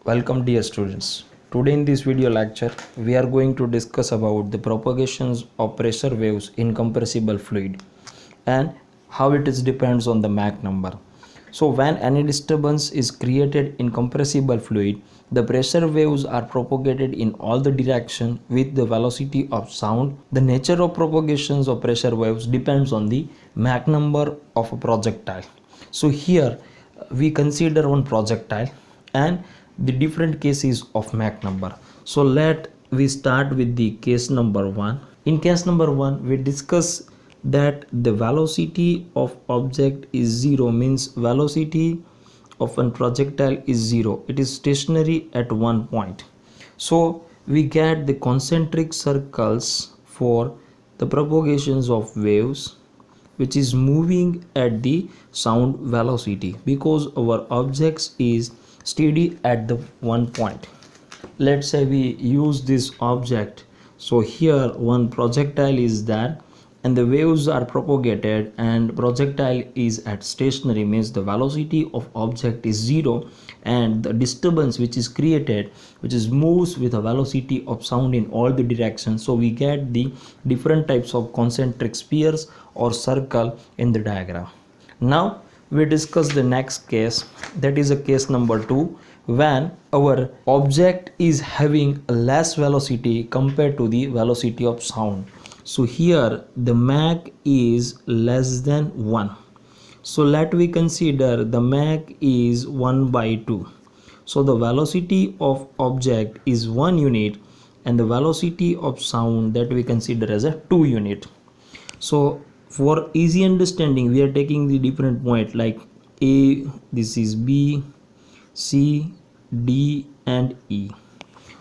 Welcome dear students. Today in this video lecture we are going to discuss about the propagations of pressure waves in compressible fluid and how it is depends on the Mach number. So when any disturbance is created in compressible fluid, the pressure waves are propagated in all the direction with the velocity of sound. The nature of propagations of pressure waves depends on the Mach number of a projectile. So here we consider one projectile and the different cases of Mach number. So let we start with the case number 1. In case number 1 we discuss that the velocity of object is 0, means velocity of a projectile is 0. It is stationary at one point. So we get the concentric circles for the propagations of waves which is moving at the sound velocity because our objects is steady at the one point. Let's say we use this object. So here one projectile is there and the waves are propagated and projectile is at stationary, means the velocity of object is 0 and the disturbance which is created which is moves with a velocity of sound in all the directions. So we get the different types of concentric spheres or circle in the diagram. Now we discuss the next case, that is a case number 2, when our object is having a less velocity compared to the velocity of sound. So here the Mach is less than 1. So let we consider the Mach is 1 by 2. So the velocity of object is 1 unit and the velocity of sound that we consider as a 2 unit. So for easy understanding we are taking the different point like A, this is B, C, D and E.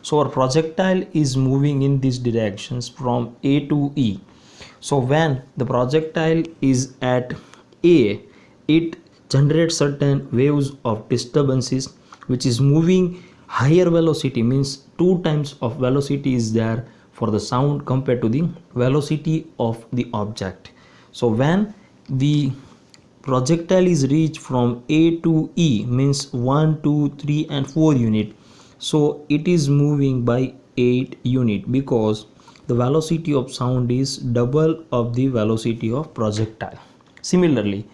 So our projectile is moving in these directions from A to E. So when the projectile is at A, it generates certain waves of disturbances which is moving higher velocity, means 2 times of velocity is there for the sound compared to the velocity of the object. So when the projectile is reached from A to E, means 1, 2, 3 and 4 unit, so it is moving by 8 unit because the velocity of sound is double of the velocity of projectile. Similarly,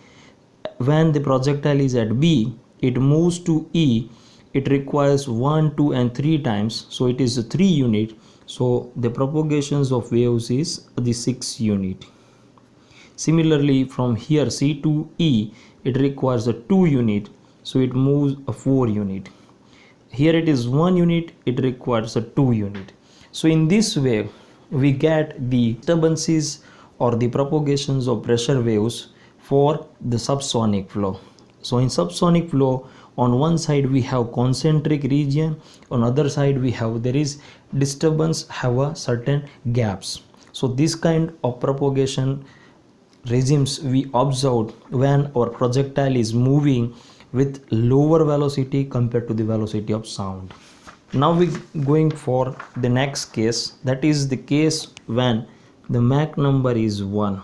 when the projectile is at B, it moves to E, it requires 1, 2 and 3 times, so it is a 3 unit. So the propagations of waves is the 6 unit. Similarly, from here C to E, it requires a 2 unit, so it moves a 4 unit. Here it is 1 unit, it requires a 2 unit. So in this way we get the disturbances or the propagations of pressure waves for the subsonic flow. So in subsonic flow, on one side we have concentric region, on other side we have there is disturbance have a certain gaps. So this kind of propagation regimes we observed when our projectile is moving with lower velocity compared to the velocity of sound. Now we going for the next case, that is the case when the Mach number is 1.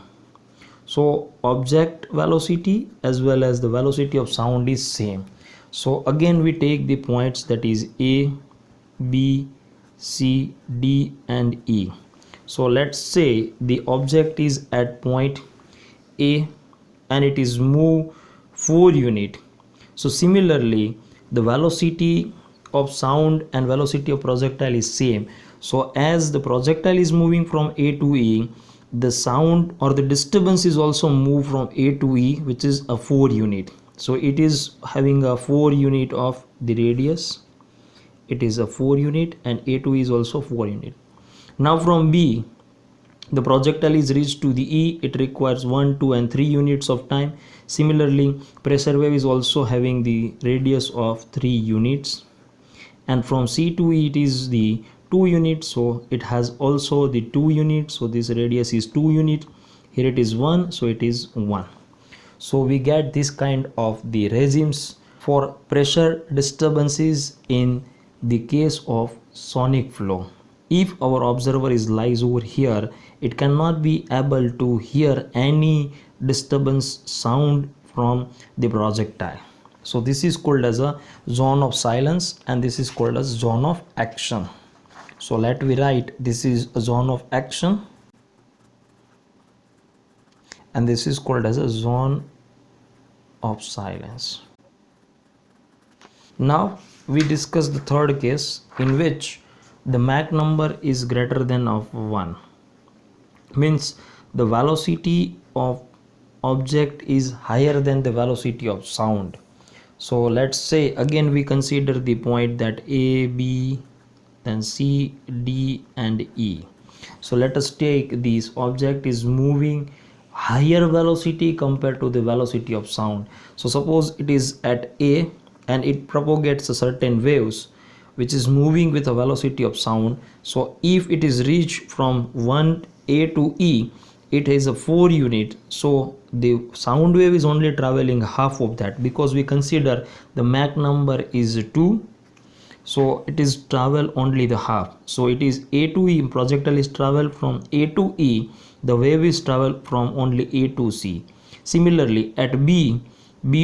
So object velocity as well as the velocity of sound is same. So again we take the points, that is A, B, C, D and E. So let's say the object is at point A and it is move 4 unit. So similarly the velocity of sound and velocity of projectile is same. So as the projectile is moving from A to E, the sound or the disturbance is also move from A to E, which is a 4 unit. So it is having a 4 unit of the radius, it is a 4 unit and A to E is also 4 unit. Now from B, the projectile is reached to the E, it requires 1, 2 and 3 units of time. Similarly, pressure wave is also having the radius of 3 units. And from C to E it is the 2 units, so it has also the 2 units. So this radius is 2 unit. Here it is 1, so it is 1. So we get this kind of the regimes for pressure disturbances in the case of sonic flow. If our observer is lies over here, it cannot be able to hear any disturbance sound from the projectile. So this is called as a zone of silence, and this is called as zone of action. So let me write, this is a zone of action and this is called as a zone of silence. Now we discuss the third case in which the Mach number is greater than of 1, means the velocity of object is higher than the velocity of sound. So let's say again we consider the point that A, B, then C, D and E. So let us take this object is moving higher velocity compared to the velocity of sound. So suppose it is at A and it propagates a certain waves which is moving with a velocity of sound. So if it is reached from 1 A to E, it has a 4 unit, so the sound wave is only traveling half of that, because we consider the Mach number is 2, so it is travel only the half. So it is A to E, projectile is travel from A to E, the wave is travel from only A to C. Similarly at B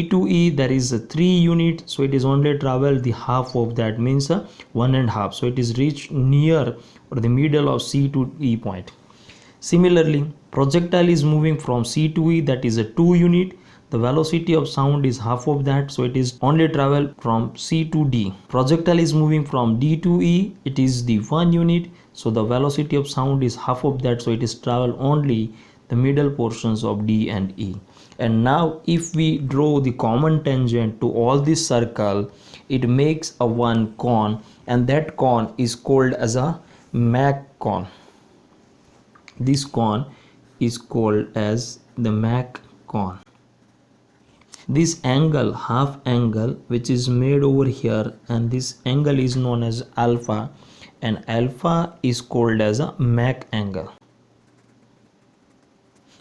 to E there is a 3 unit, so it is only travel the half of that, means 1.5, so it is reached near or the middle of C to E point. Similarly, projectile is moving from C to E, that is a 2 unit. The velocity of sound is half of that, so it is only travel from C to D. Projectile is moving from D to E, it is the 1 unit, so the velocity of sound is half of that, so it is travel only the middle portions of D and E. And now if we draw the common tangent to all this circle, it makes a one cone, and that cone is called as a Mach cone. This cone is called as the Mach cone. This angle, half angle, which is made over here, and this angle is known as alpha, and alpha is called as a Mach angle.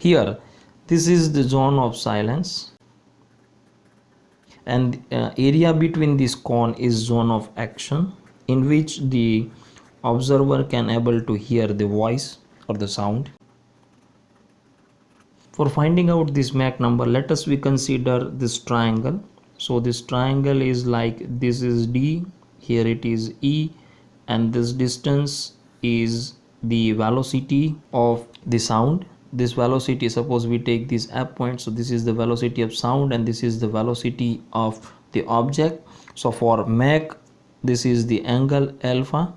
Here this is the zone of silence, and area between this cone is zone of action, in which the observer can able to hear the voice or the sound. For finding out this Mach number, let us we consider this triangle. So this triangle is like, this is D, here it is E, and this distance is the velocity of the sound. This velocity, suppose we take this F point, so this is the velocity of sound and this is the velocity of the object. So for Mach, this is the angle alpha,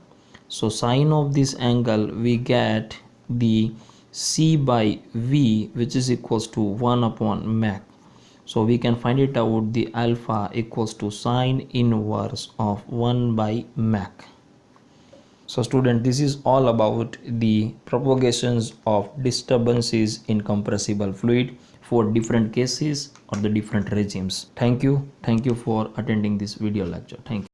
so sine of this angle we get the C by V, which is equals to 1 upon Mach. So we can find it out, the alpha equals to sine inverse of 1 by Mach. So student, this is all about the propagations of disturbances in compressible fluid for different cases or the different regimes. Thank you for attending this video lecture. Thank you.